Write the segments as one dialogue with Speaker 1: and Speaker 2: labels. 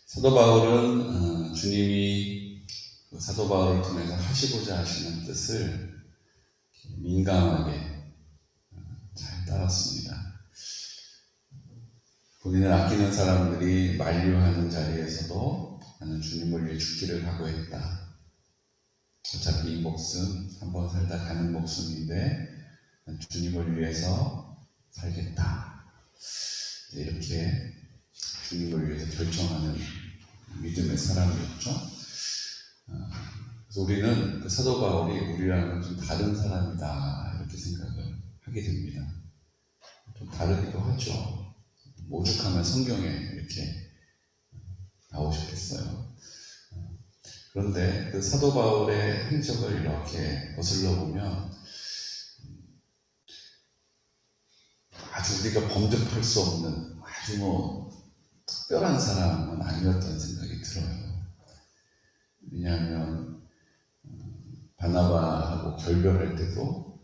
Speaker 1: 사도 바울은 주님이 사도 바울을 통해서 하시고자 하시는 뜻을 민감하게 잘 따랐습니다. 본인을 아끼는 사람들이 만류하는 자리에서도 나는 주님을 위해 죽기를 각오했다. 어차피 이 목숨 한 번 살다 가는 목숨인데 주님을 위해서 살겠다. 이렇게 주님을 위해서 결정하는 믿음의 사람이었죠. 그래서 우리는 그 사도 바울이 우리랑은 좀 다른 사람이다 이렇게 생각을 하게 됩니다. 좀 다르기도 하죠. 오죽하면 성경에 이렇게 나오셨겠어요. 그런데 그 사도 바울의 행적을 이렇게 거슬러 보면 아주 우리가 범접할 수 없는 아주 특별한 사람은 아니었다는 생각이 들어요. 왜냐하면 바나바하고 결별할 때도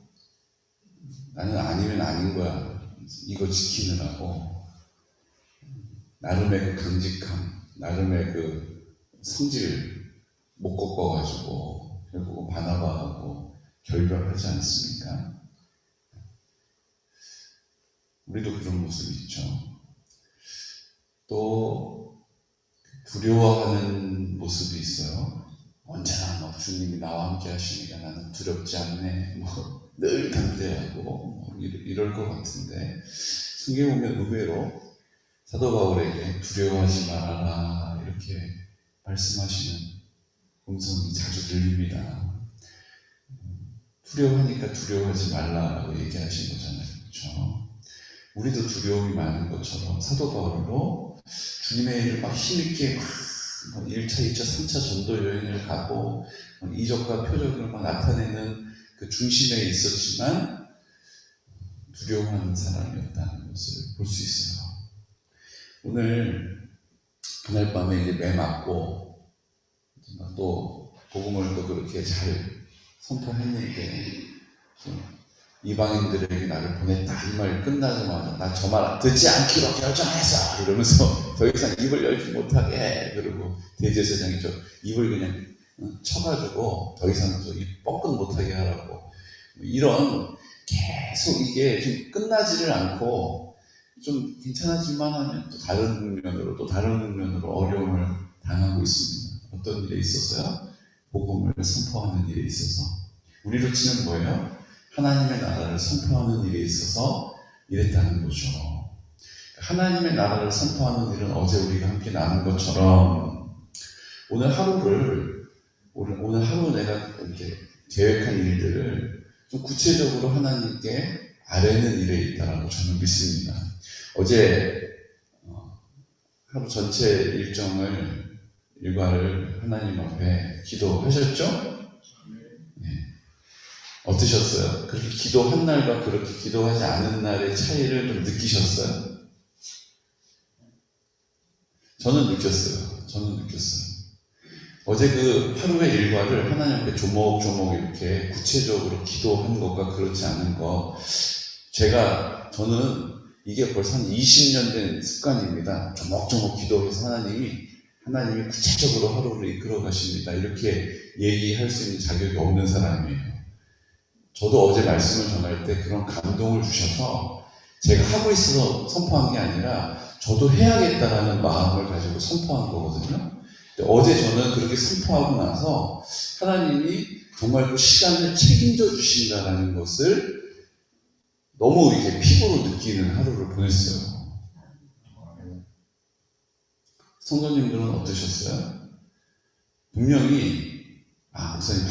Speaker 1: 나는 아니면 아닌 거야 이거 지키느라고 나름의 그 강직함, 나름의 그 성질을 못 꺾어가지고 결국 바나바하고 결별하지 않습니까? 우리도 그런 모습이 있죠. 또 두려워하는 모습이 있어요. 언제나 주님이 나와 함께 하시니까 나는 두렵지 않네. 늘 담대하고 이럴 것 같은데 성경에 보면 의외로 사도 바울에게 두려워하지 말아라 이렇게 말씀하시는 음성이 자주 들립니다. 두려워하니까 두려워하지 말라라고 얘기하신 거잖아요. 그렇죠? 우리도 두려움이 많은 것처럼 사도 바울도 주님의 일을 막 힘있게 1차, 2차, 3차 전도 여행을 가고 이적과 표적을 막 나타내는 그 중심에 있었지만 두려워하는 사람이었다는 것을 볼 수 있어요. 오늘 그날 밤에 이제 매 맞고 또 복음을 또 그렇게 잘 선포했는데 이방인들에게 나를 보냈다 이 말 끝나자마자 나 저 말 듣지 않기로 결정했어 이러면서 더 이상 입을 열지 못하게 해. 그리고 대제사장이 저 입을 그냥 쳐가지고 더 이상 저 입 뻐끔 못하게 하라고 이런 계속 이게 좀 끝나지를 않고 좀 괜찮아질만 하면 또 다른 국면으로 어려움을 당하고 있습니다. 어떤 일에 있어서요? 복음을 선포하는 일에 있어서 우리로 치면 뭐예요? 하나님의 나라를 선포하는 일에 있어서 이랬다는 거죠. 하나님의 나라를 선포하는 일은 어제 우리가 함께 나눈 것처럼 오늘 하루 내가 이렇게 계획한 일들을 좀 구체적으로 하나님께 아뢰는 일에 있다라고 저는 믿습니다. 어제 하루 전체 일과를 하나님 앞에 기도하셨죠? 네. 어떠셨어요? 그렇게 기도한 날과 그렇게 기도하지 않은 날의 차이를 좀 느끼셨어요? 저는 느꼈어요. 어제 그 하루의 일과를 하나님 앞에 조목조목 이렇게 구체적으로 기도한 것과 그렇지 않은 것 저는 이게 벌써 한 20년 된 습관입니다. 조목조목 기도해서 하나님이 구체적으로 하루를 이끌어 가십니다. 이렇게 얘기할 수 있는 자격이 없는 사람이에요. 저도 어제 말씀을 전할 때 그런 감동을 주셔서 제가 하고 있어서 선포한 게 아니라 저도 해야겠다라는 마음을 가지고 선포한 거거든요. 어제 저는 그렇게 선포하고 나서 하나님이 정말 그 시간을 책임져 주신다는 것을 너무 이렇게 피부로 느끼는 하루를 보냈어요. 성도님들은 어떠셨어요? 분명히 목사님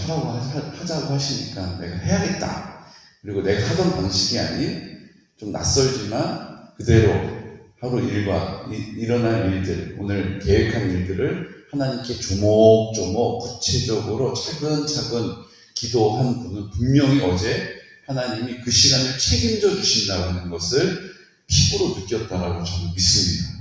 Speaker 1: 하자고 하시니까 내가 해야겠다. 그리고 내가 하던 방식이 아닌 좀 낯설지만 그대로 하루 일과 일어날 일들, 오늘 계획한 일들을 하나님께 조목조목 구체적으로 차근차근 기도한 분은 분명히 어제 하나님이 그 시간을 책임져 주신다는 것을 피부로 느꼈다라고 저는 믿습니다.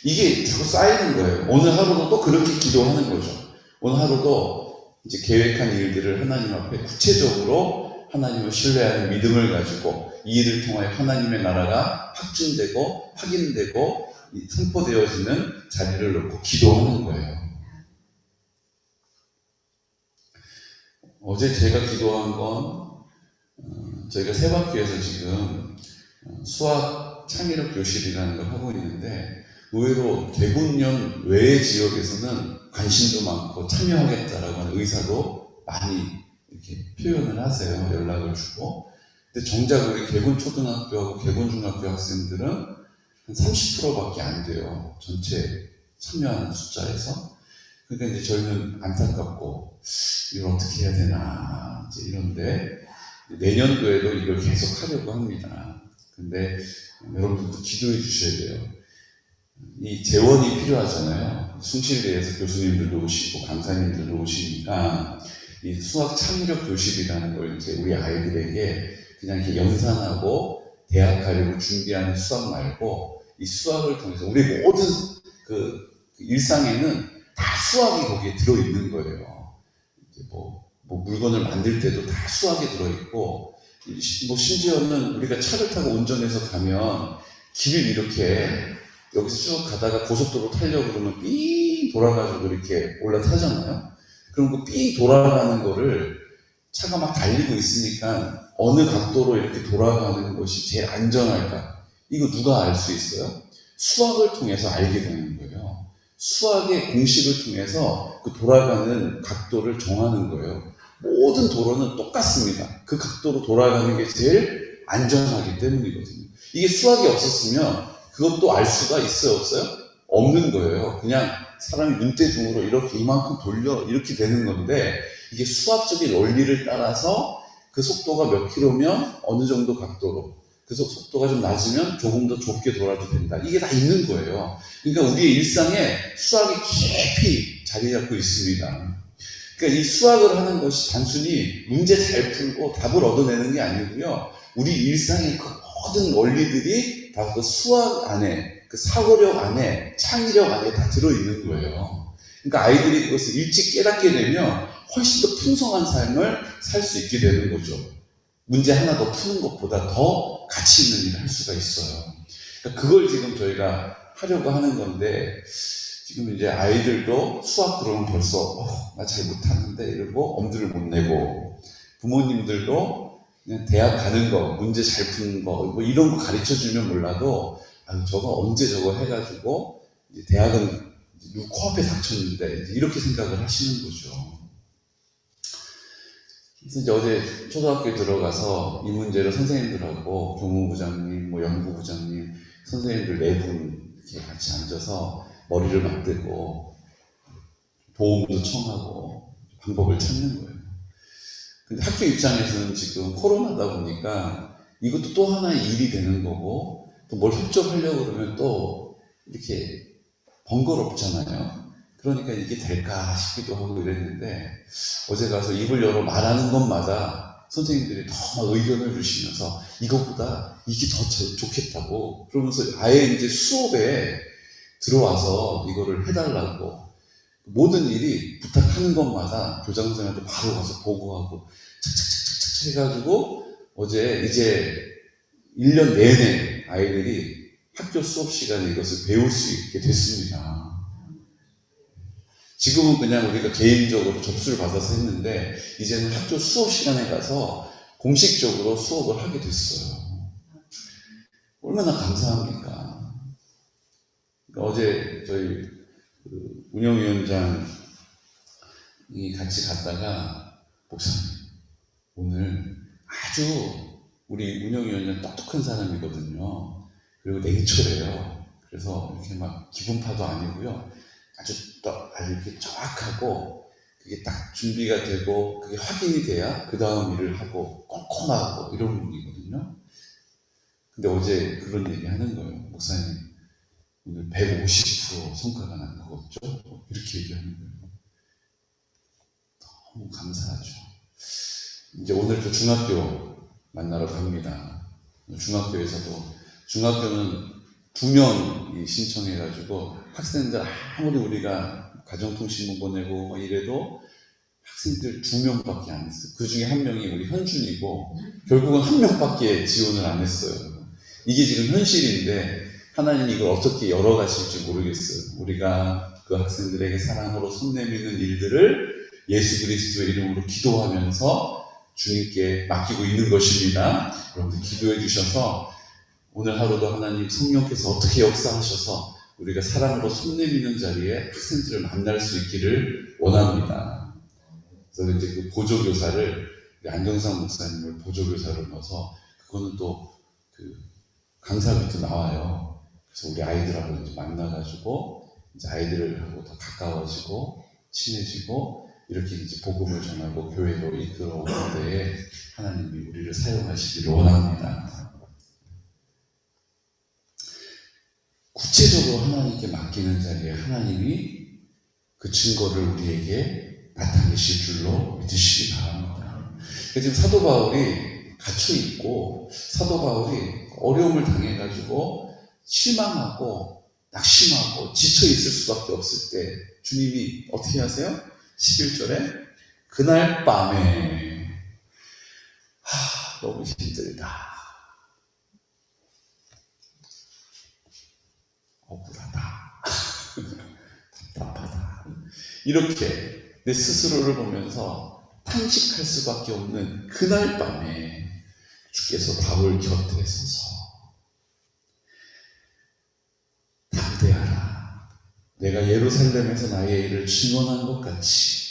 Speaker 1: 이게 자꾸 쌓이는 거예요. 오늘 하루도 또 그렇게 기도하는 거죠. 오늘 하루도 이제 계획한 일들을 하나님 앞에 구체적으로 하나님을 신뢰하는 믿음을 가지고 이 일을 통하여 하나님의 나라가 확증되고 확인되고 선포되어지는 자리를 놓고 기도하는 거예요. 어제 제가 기도한 건 저희가 세바퀴에서 지금 수학 창의력 교실이라는 걸 하고 있는데 의외로 대군년 외의 지역에서는 관심도 많고 참여하겠다라고 하는 의사도 많이 이렇게 표현을 하세요. 연락을 주고. 근데 정작 우리 개군초등학교하고 개군중학교 학생들은 한 30%밖에 안 돼요. 전체 참여하는 숫자에서. 그러니까 이제 저희는 안타깝고 이걸 어떻게 해야 되나 이제 이런데 내년도에도 이걸 계속 하려고 합니다. 근데 여러분들도 기도해 주셔야 돼요. 이 재원이 필요하잖아요. 숭실대에서 교수님들도 오시고 강사님들도 오시니까 이 수학 창의력 교실이라는 걸 이제 우리 아이들에게 그냥 이렇게 연산하고 대학 가려고 준비하는 수학 말고 이 수학을 통해서 우리 모든 그 일상에는 다 수학이 거기에 들어있는 거예요. 이제 뭐 물건을 만들 때도 다 수학이 들어있고, 뭐 심지어는 우리가 차를 타고 운전해서 가면 길을 이렇게 여기서 쭉 가다가 고속도로 타려고 그러면 삥 돌아가지고 이렇게 올라타잖아요. 그럼 그 삥 돌아가는 거를 차가 막 달리고 있으니까 어느 각도로 이렇게 돌아가는 것이 제일 안전할까? 이거 누가 알 수 있어요? 수학을 통해서 알게 되는 거예요. 수학의 공식을 통해서 그 돌아가는 각도를 정하는 거예요. 모든 도로는 똑같습니다. 그 각도로 돌아가는 게 제일 안전하기 때문이거든요. 이게 수학이 없었으면 그것도 알 수가 있어요, 없어요? 없는 거예요. 그냥 사람이 눈대중으로 이렇게 이만큼 돌려 이렇게 되는 건데 이게 수학적인 원리를 따라서 그 속도가 몇 킬로면 어느 정도 각도로 그래서 속도가 좀 낮으면 조금 더 좁게 돌아도 된다. 이게 다 있는 거예요. 그러니까 우리의 일상에 수학이 깊이 자리 잡고 있습니다. 그러니까 이 수학을 하는 것이 단순히 문제 잘 풀고 답을 얻어내는 게 아니고요. 우리 일상의 그 모든 원리들이 다 그 수학 안에, 그 사고력 안에, 창의력 안에 다 들어있는 거예요. 그러니까 아이들이 그것을 일찍 깨닫게 되면 훨씬 더 풍성한 삶을 살 수 있게 되는 거죠. 문제 하나 더 푸는 것보다 더 가치 있는 일을 할 수가 있어요. 그러니까 그걸 지금 저희가 하려고 하는 건데, 지금 이제 아이들도 수학 그러면 벌써 나 잘 못하는데 이러고 엄두를 못 내고, 부모님들도 그냥 대학 가는 거, 문제 잘 푸는 거, 뭐 이런 거 가르쳐 주면 몰라도 저거 언제 저거 해가지고 이제 대학은 코앞에 닥쳤는데 이제 이렇게 생각을 하시는 거죠. 그래서 이제 어제 초등학교에 들어가서 이 문제를 선생님들하고 교무부장님, 뭐 연구부장님, 선생님들 네 분 이렇게 같이 앉아서 머리를 맞대고 도움도 청하고 방법을 찾는 거예요. 근데 학교 입장에서는 지금 코로나다 보니까 이것도 또 하나의 일이 되는 거고 또 뭘 협조하려고 그러면 또 이렇게 번거롭잖아요. 그러니까 이게 될까 싶기도 하고 이랬는데 어제 가서 입을 열어 말하는 것마다 선생님들이 더 의견을 주시면서 이것보다 이게 더 좋겠다고 그러면서 아예 이제 수업에 들어와서 이거를 해달라고 모든 일이 부탁하는 것마다 교장 선생님한테 바로 가서 보고하고 착착착착착 해가지고 어제 이제 1년 내내 아이들이 학교 수업 시간에 이것을 배울 수 있게 됐습니다. 지금은 그냥 우리가 개인적으로 접수를 받아서 했는데 이제는 학교 수업 시간에 가서 공식적으로 수업을 하게 됐어요. 얼마나 감사합니까? 그러니까 어제 저희 운영위원장이 같이 갔다가 목사님 오늘 아주 우리 운영위원장 똑똑한 사람이거든요. 그리고 냉철해요. 그래서 이렇게 막 기분파도 아니고요. 아주 이렇게 정확하고 그게 딱 준비가 되고 그게 확인이 돼야 그 다음 일을 하고 꼼꼼하고 이런 분이거든요. 근데 어제 그런 얘기 하는 거예요. 목사님 오늘 150% 성과가 난 거 없죠? 이렇게 얘기하는 거예요. 너무 감사하죠. 이제 오늘 또 중학교 만나러 갑니다. 중학교는 2명이 신청해가지고 학생들 아무리 우리가 가정통신문 보내고 뭐 이래도 학생들 2명밖에 안 했어요. 그 중에 한 명이 우리 현준이고 결국은 한 명밖에 지원을 안 했어요. 이게 지금 현실인데 하나님이 이걸 어떻게 열어가실지 모르겠어요. 우리가 그 학생들에게 사랑으로 손 내미는 일들을 예수 그리스도의 이름으로 기도하면서 주님께 맡기고 있는 것입니다. 여러분들 기도해 주셔서 오늘 하루도 하나님 성령께서 어떻게 역사하셔서 우리가 사랑으로 손 내미는 자리에 학생들을 만날 수 있기를 원합니다. 그래서 이제 그 보조교사를 안정상 목사님을 보조교사로 넣어서 그거는 또 그 강사 밑에 나와요. 그래서 우리 아이들하고 이제 만나가지고 이제 아이들하고 더 가까워지고 친해지고 이렇게 이제 복음을 전하고 교회로 이끌어오는 데에 하나님이 우리를 사용하시기를 원합니다. 구체적으로 하나님께 맡기는 자리에 하나님이 그 증거를 우리에게 나타내실 줄로 믿으시기 바랍니다. 지금 사도 바울이 갇혀있고 사도 바울이 어려움을 당해가지고 실망하고 낙심하고 지쳐있을 수밖에 없을 때 주님이 어떻게 하세요? 11절에 그날 밤에 너무 힘들다, 억울하다, 답답하다, 이렇게 내 스스로를 보면서 탄식할 수밖에 없는 그날 밤에 주께서 바울 곁에 서서 담대하라, 내가 예루살렘에서 나의 일을 증언한 것 같이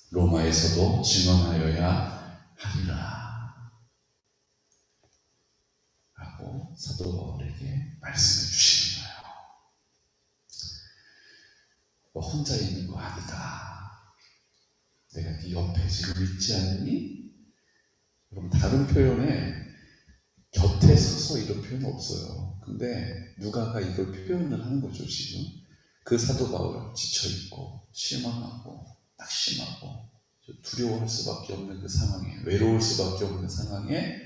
Speaker 1: 로마에서도 증언하여야 하리라 하고 사도 바울에게 말씀해 주시는 거예요. 너 혼자 있는 거 아니다. 내가 네 옆에 지금 있지 않니? 그럼 다른 표현에 곁에 서서 이런 표현 없어요. 근데 누가가 이걸 표현을 하는 거죠. 지금 그 사도 바울 지쳐있고 실망하고 낙심하고 두려워할 수밖에 없는 그 상황에, 외로울 수밖에 없는 상황에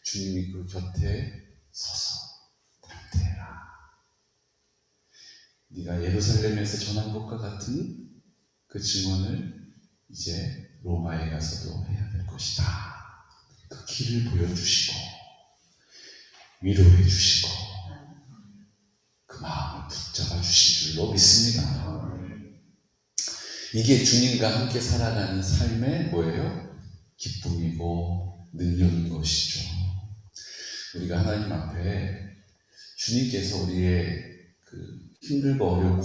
Speaker 1: 주님이 그 곁에 서서 담대해라, 네가 예루살렘에서 전한 것과 같은 그 증언을 이제 로마에 가서도 해야 될 것이다. 그 길을 보여주시고 위로해 주시고 그 마음을 붙잡아 주신 줄로 믿습니다. 이게 주님과 함께 살아가는 삶의 뭐예요? 기쁨이고 능력인 것이죠. 우리가 하나님 앞에 주님께서 우리의 그 힘들고 어려운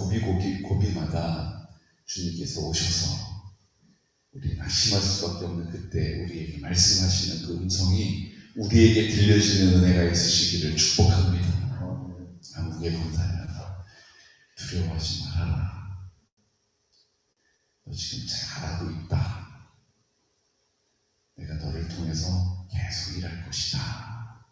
Speaker 1: 고비마다 주님께서 오셔서 우리 낙심할 수밖에 없는 그때 우리에게 말씀하시는 그 음성이 우리에게 들려지는 은혜가 있으시기를 축복합니다. 아무개 감사하다. 두려워하지 말아라. 너 지금 잘하고 있다. 내가 너를 통해서 계속 일할 것이다.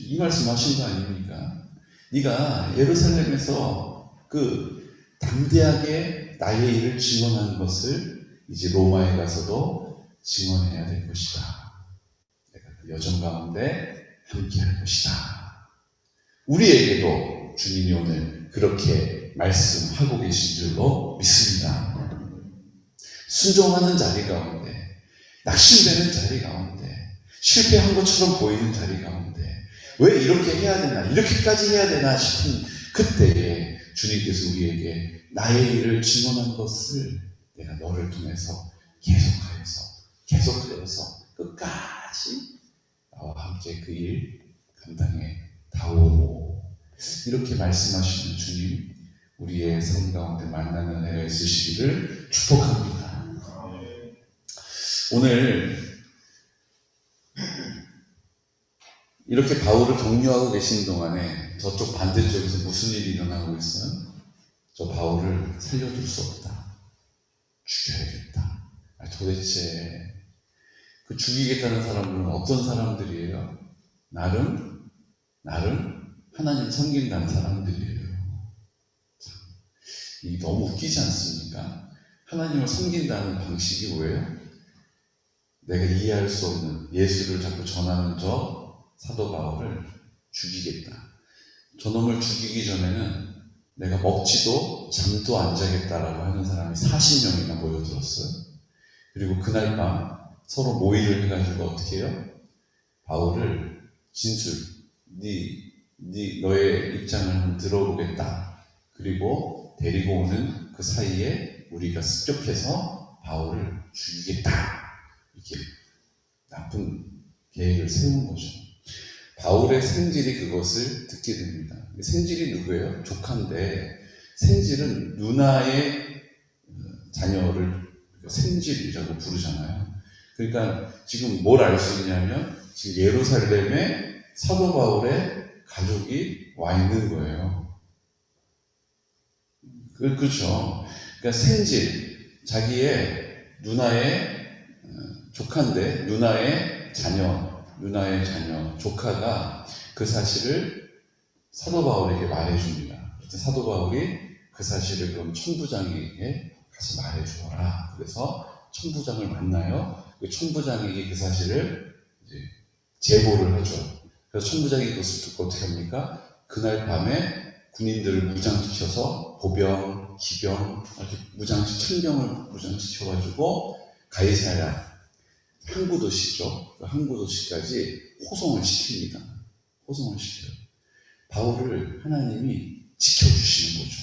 Speaker 1: 이 말씀 하신 거 아닙니까? 네가 예루살렘에서 그 담대하게 나의 일을 증언한 것을 이제 로마에 가서도 증언해야 될 것이다. 내가 그 여정 가운데 함께 할 것이다. 우리에게도 주님이 오늘 그렇게 말씀하고 계신 줄로 믿습니다. 순종하는 자리 가운데, 낙심되는 자리 가운데, 실패한 것처럼 보이는 자리 가운데 왜 이렇게 해야 되나, 이렇게까지 해야 되나 싶은 그때에 주님께서 우리에게 나의 일을 증언한 것을 내가 너를 통해서 계속하여서 끝까지 나와 함께 그 일 감당해 다오. 이렇게 말씀하시는 주님, 우리의 삶 가운데 만나는 은혜가 있으시기를 축복합니다. 오늘 이렇게 바울을 격려하고 계신 동안에 저쪽 반대쪽에서 무슨 일이 일어나고 있어요? 저 바울을 살려둘 수 없다. 죽여야겠다. 도대체 그 죽이겠다는 사람들은 어떤 사람들이에요? 나름 하나님 섬긴다는 사람들이에요. 참, 이게 너무 웃기지 않습니까? 하나님을 섬긴다는 방식이 뭐예요? 내가 이해할 수 없는 예수를 자꾸 전하는 저 사도 바울을 죽이겠다. 저놈을 죽이기 전에는 내가 먹지도 잠도 안 자겠다라고 하는 사람이 40명이나 모여들었어요. 그리고 그날 밤 서로 모의를 해가지고 어떻게 해요? 바울을 진술, 네 너의 입장을 한번 들어보겠다. 그리고 데리고 오는 그 사이에 우리가 습격해서 바울을 죽이겠다. 이렇게 나쁜 계획을 세운 거죠. 바울의 생질이 그것을 듣게 됩니다. 생질이 누구예요? 조카인데, 생질은 누나의 자녀를 생질이라고 부르잖아요. 그러니까 지금 뭘 알 수 있냐면, 지금 예루살렘에 사도 바울의 가족이 와 있는 거예요. 그렇죠. 그러니까 생질, 자기의 누나의 조카인데, 누나의 자녀, 조카가 그 사실을 사도 바울에게 말해줍니다. 그래서 사도 바울이 그 사실을 그럼 천부장에게 가서 말해주어라. 그래서 천부장을 만나요. 그 천부장에게 그 사실을 이제 제보를 하죠. 그래서 천부장이 그것을 듣고 어떻게 합니까? 그날 밤에 군인들을 무장시켜서 보병, 기병, 이렇게 천병을 무장시켜가지고 가이사랴 항구도시죠. 그 항구도시까지 호송을 시킵니다. 호송을 시켜요. 바울을 하나님이 지켜주시는 거죠.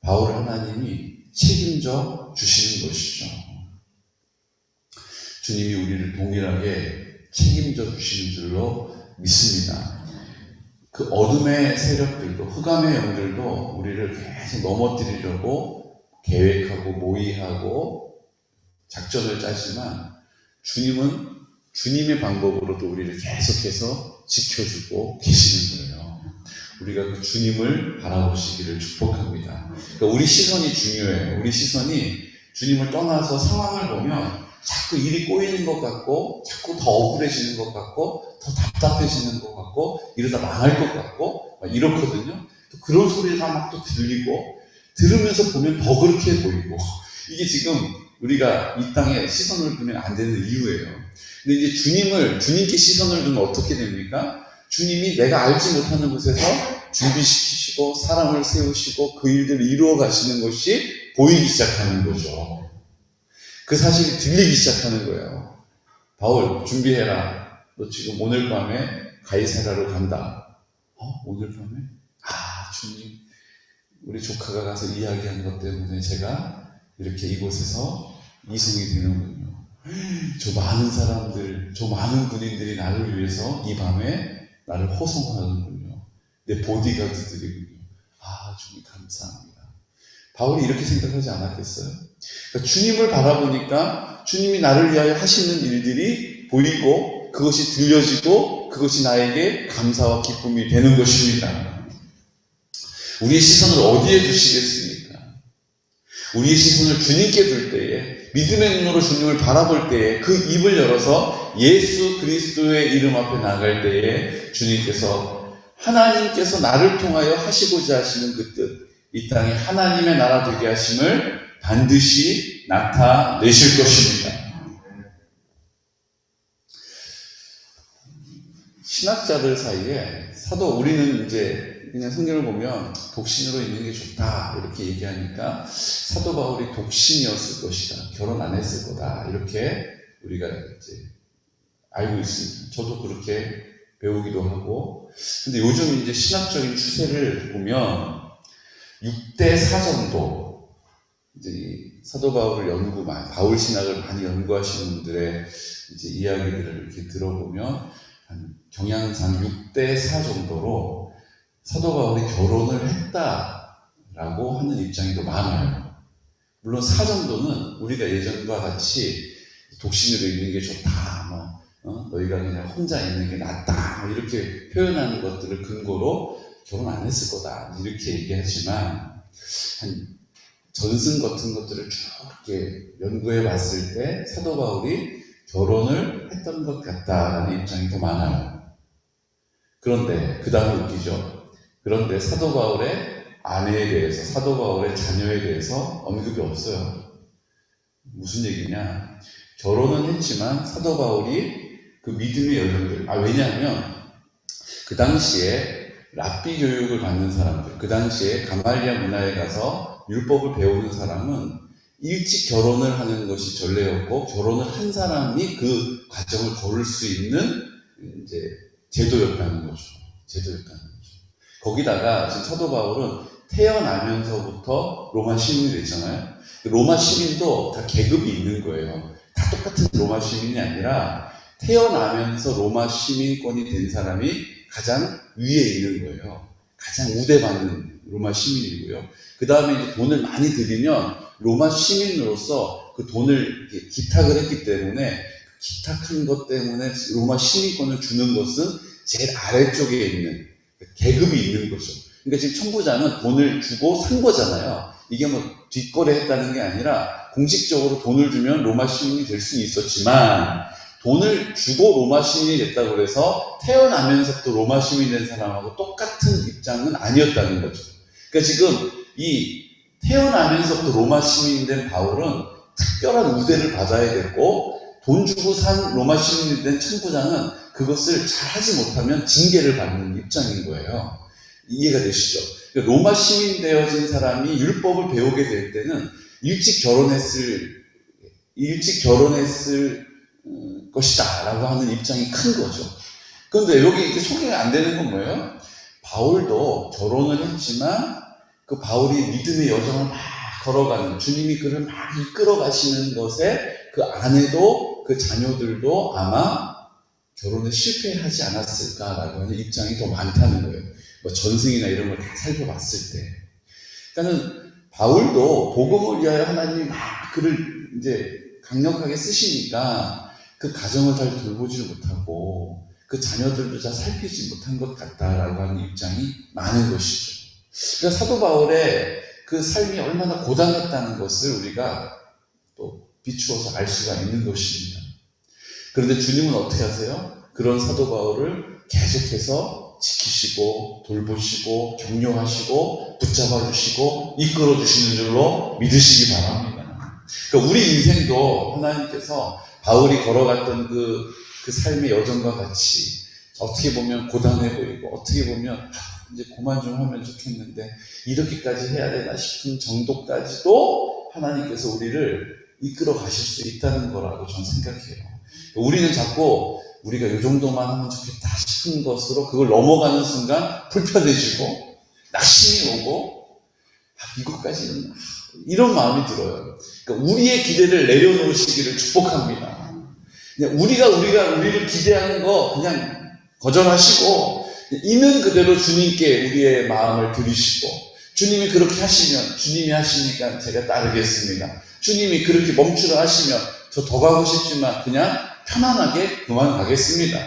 Speaker 1: 바울을 하나님이 책임져 주시는 것이죠. 주님이 우리를 동일하게 책임져 주시는 줄로 믿습니다. 그 어둠의 세력들도, 흑암의 영들도 우리를 계속 넘어뜨리려고 계획하고 모의하고 작전을 짜지만, 주님은 주님의 방법으로도 우리를 계속해서 지켜주고 계시는 거예요. 우리가 그 주님을 바라보시기를 축복합니다. 그러니까 우리 시선이 중요해요. 우리 시선이 주님을 떠나서 상황을 보면 자꾸 일이 꼬이는 것 같고, 자꾸 더 억울해지는 것 같고, 더 답답해지는 것 같고, 이러다 망할 것 같고, 막 이렇거든요. 또 그런 소리가 막 또 들리고, 들으면서 보면 더 그렇게 보이고, 이게 지금 우리가 이 땅에 시선을 두면 안 되는 이유예요. 근데 이제 주님께 시선을 두면 어떻게 됩니까? 주님이 내가 알지 못하는 곳에서 준비시키시고, 사람을 세우시고, 그 일들을 이루어 가시는 것이 보이기 시작하는 거죠. 그 사실이 들리기 시작하는 거예요. 바울, 준비해라. 너 지금 오늘 밤에 가이사랴로 간다. 오늘 밤에? 주님, 우리 조카가 가서 이야기한 것 때문에 제가 이렇게 이곳에서 이승이 되는군요. 저 많은 사람들, 저 많은 군인들이 나를 위해서 이 밤에 나를 호송하는군요. 내 보디가드들이군요. 주님 감사합니다. 바울이 이렇게 생각하지 않았겠어요? 그러니까 주님을 바라보니까 주님이 나를 위하여 하시는 일들이 보이고, 그것이 들려지고, 그것이 나에게 감사와 기쁨이 되는 것입니다. 우리의 시선을 어디에 두시겠습니까? 우리의 시선을 주님께 둘 때에, 믿음의 눈으로 주님을 바라볼 때에, 그 입을 열어서 예수 그리스도의 이름 앞에 나갈 때에 하나님께서 나를 통하여 하시고자 하시는 그 뜻, 이 땅에 하나님의 나라 되게 하심을 반드시 나타내실 것입니다. 신학자들 사이에 우리는 이제 그냥 성경을 보면 독신으로 있는 게 좋다 이렇게 얘기하니까, 사도 바울이 독신이었을 것이다, 결혼 안 했을 거다, 이렇게 우리가 이제 알고 있습니다. 저도 그렇게 배우기도 하고. 근데 요즘 이제 신학적인 추세를 보면 6대4 정도, 이제 사도 바울을 바울 신학을 많이 연구하시는 분들의 이제 이야기들을 이렇게 들어보면, 한 경향상 6대4 정도로 사도 바울이 결혼을 했다라고 하는 입장이 더 많아요. 물론 4 정도는 우리가 예전과 같이 독신으로 있는 게 좋다, 너희가 그냥 혼자 있는 게 낫다, 이렇게 표현하는 것들을 근거로 결혼 안 했을 거다, 이렇게 얘기하지만, 한 전승 같은 것들을 쭉 이렇게 연구해 봤을 때 사도 바울이 결혼을 했던 것 같다라는 입장이 더 많아요. 그런데 그 다음 웃기죠. 그런데 사도 바울의 아내에 대해서, 사도 바울의 자녀에 대해서 언급이 없어요. 무슨 얘기냐? 결혼은 했지만 사도 바울이 그 믿음의 여정들, 왜냐하면 그 당시에 랍비 교육을 받는 사람들, 그 당시에 가말리아 문화에 가서 율법을 배우는 사람은 일찍 결혼을 하는 것이 전례였고, 결혼을 한 사람이 그 과정을 걸을 수 있는 이제 제도였다는 거죠. 거기다가 지금 사도 바울은 태어나면서부터 로마 시민이 됐잖아요. 로마 시민도 다 계급이 있는 거예요. 다 똑같은 로마 시민이 아니라 태어나면서 로마 시민권이 된 사람이 가장 위에 있는 거예요. 가장 우대받는 로마 시민이고요. 그 다음에 이제 돈을 많이 들이면 로마 시민으로서 그 돈을 기탁을 했기 때문에 기탁한 것 때문에 로마 시민권을 주는 것은 제일 아래쪽에 있는 계급이 있는 거죠. 그러니까 지금 천부장은 돈을 주고 산 거잖아요. 이게 뭐 뒷거래 했다는 게 아니라 공식적으로 돈을 주면 로마 시민이 될 수는 있었지만 돈을 주고 로마 시민이 됐다고 해서 태어나면서부터 로마 시민이 된 사람하고 똑같은 입장은 아니었다는 거죠. 그러니까 지금 이 태어나면서부터 로마 시민이 된 바울은 특별한 우대를 받아야 됐고 돈 주고 산 로마 시민이 된 천부장은 그것을 잘 하지 못하면 징계를 받는 입장인 거예요. 이해가 되시죠? 그러니까 로마 시민 되어진 사람이 율법을 배우게 될 때는 일찍 결혼했을 것이다 라고 하는 입장이 큰 거죠. 그런데 여기 이제 소개가 안 되는 건 뭐예요? 바울도 결혼을 했지만 그 바울이 믿음의 여정을 막 걸어가는, 주님이 그를 막 이끌어 가시는 것에 그 아내도 그 자녀들도 아마 결혼에 실패하지 않았을까라고 하는 입장이 더 많다는 거예요. 뭐 전승이나 이런 걸 다 살펴봤을 때. 그러니까는 바울도 복음을 위하여 하나님이 막 그를 이제 강력하게 쓰시니까 그 가정을 잘 돌보지를 못하고 그 자녀들도 잘 살피지 못한 것 같다라고 하는 입장이 많은 것이죠. 그러니까 사도 바울의 그 삶이 얼마나 고단했다는 것을 우리가 또 비추어서 알 수가 있는 것입니다. 그런데 주님은 어떻게 하세요? 그런 사도 바울을 계속해서 지키시고 돌보시고 격려하시고 붙잡아 주시고 이끌어 주시는 줄로 믿으시기 바랍니다. 그러니까 우리 인생도 하나님께서 바울이 걸어갔던 그 삶의 여정과 같이 어떻게 보면 고단해 보이고 어떻게 보면 이제 그만 좀 하면 좋겠는데 이렇게까지 해야 되나 싶은 정도까지도 하나님께서 우리를 이끌어 가실 수 있다는 거라고 저는 생각해요. 우리는 자꾸 우리가 이 정도만 하면 좋겠다 싶은 것으로 그걸 넘어가는 순간 불편해지고 낙심이 오고 이것까지는 이런 마음이 들어요. 그러니까 우리의 기대를 내려놓으시기를 축복합니다. 그냥 우리를 기대하는 거 그냥 거절하시고 있는 그대로 주님께 우리의 마음을 드리시고 주님이 그렇게 하시면 주님이 하시니까 제가 따르겠습니다. 주님이 그렇게 멈추라 하시면 저 더 가고 싶지만 그냥 편안하게 그만 가겠습니다.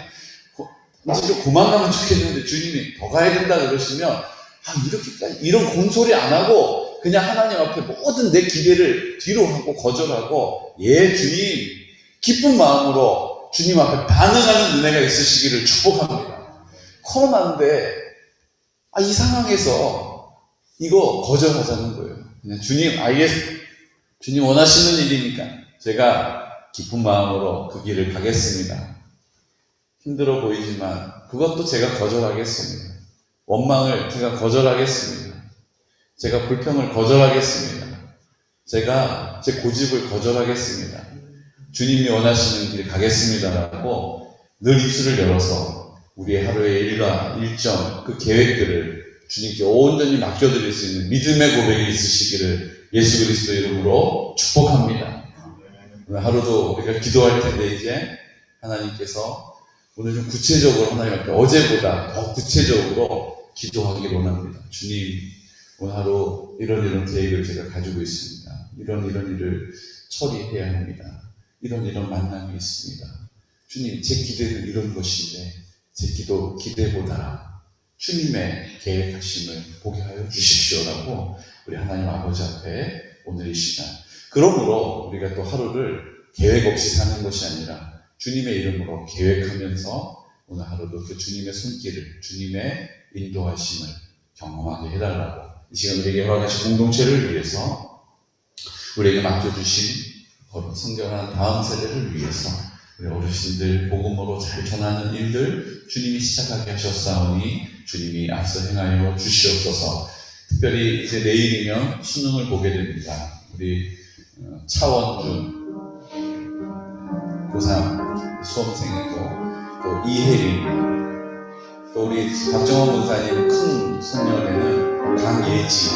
Speaker 1: 이제 좀 그만 가면 좋겠는데 주님이 더 가야 된다 그러시면 이렇게까지 이런 공소리 안 하고 그냥 하나님 앞에 모든 내 기대를 뒤로 하고 거절하고 예 주님 기쁜 마음으로 주님 앞에 반응하는 은혜가 있으시기를 축복합니다. 코로나인데 이 상황에서 이거 거절하자는 거예요. 그냥 주님 알겠습니다. 주님 원하시는 일이니까 제가 기쁜 마음으로 그 길을 가겠습니다. 힘들어 보이지만 그것도 제가 거절하겠습니다. 원망을 제가 거절하겠습니다. 제가 불평을 거절하겠습니다. 제가 제 고집을 거절하겠습니다. 주님이 원하시는 길 가겠습니다라고 늘 입술을 열어서 우리의 하루의 일과 일정, 그 계획들을 주님께 온전히 맡겨드릴 수 있는 믿음의 고백이 있으시기를 예수 그리스도 이름으로 축복합니다. 오늘 하루도 우리가 기도할 텐데 이제 하나님께서 오늘 좀 구체적으로 하나님 앞에 어제보다 더 구체적으로 기도하기를 원합니다. 주님 오늘 하루 이런 계획을 제가 가지고 있습니다. 이런 일을 처리해야 합니다. 이런 만남이 있습니다. 주님 제 기대는 이런 것인데 제 기대보다 주님의 계획하심을 보게 하여 주십시오라고 우리 하나님 아버지 앞에 오늘 이 시간 그러므로 우리가 또 하루를 계획 없이 사는 것이 아니라 주님의 이름으로 계획하면서 오늘 하루도 그 주님의 손길을 주님의 인도하심을 경험하게 해달라고 이 시간 우리에게 허락하신 공동체를 위해서 우리에게 맡겨주신 성결한 다음 세대를 위해서 우리 어르신들 복음으로 잘 전하는 일들 주님이 시작하게 하셨사오니 주님이 앞서 행하여 주시옵소서. 특별히 이제 내일이면 수능을 보게 됩니다. 우리 차원준 고3 수험생이고 또 이혜린 또 또 우리 박정원 목사님 큰 손녀에는 강예지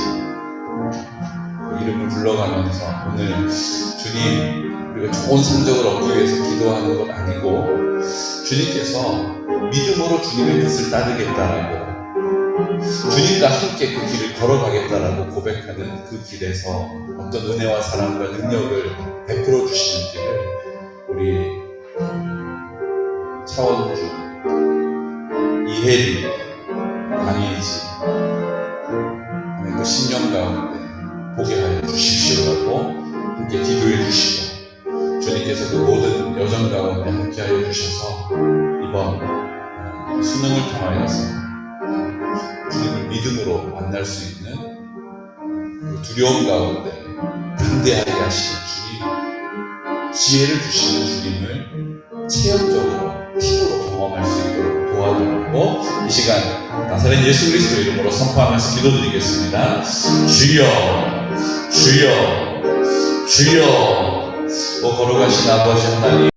Speaker 1: 이름을 불러가면서 오늘 주님 우리가 좋은 성적을 얻기 위해서 기도하는 것 아니고 주님께서 믿음으로 주님의 뜻을 따르겠다라고 주님과 함께 그 길을 걸어가겠다라고 고백하는 그 길에서 어떤 은혜와 사랑과 능력을 베풀어 주시는지를 우리 차원주, 이혜리, 강혜지 그 신령 가운데 보게 하여 주십시오라고 함께 기도해 주시고 주님께서 그 모든 여정 가운데 함께 하여 주셔서 이번 수능을 통하여서 주님을 믿음으로 만날 수 있는 그 두려움 가운데 담대하게 하시는 주님, 지혜를 주시는 주님을 체험적으로 피부로 경험할 수 있도록 도와드리고 이 시간 나사렛 예수 그리스도 이름으로 선포하면서 기도드리겠습니다. 주여 주여 주여. 걸어가신 아버지 하나님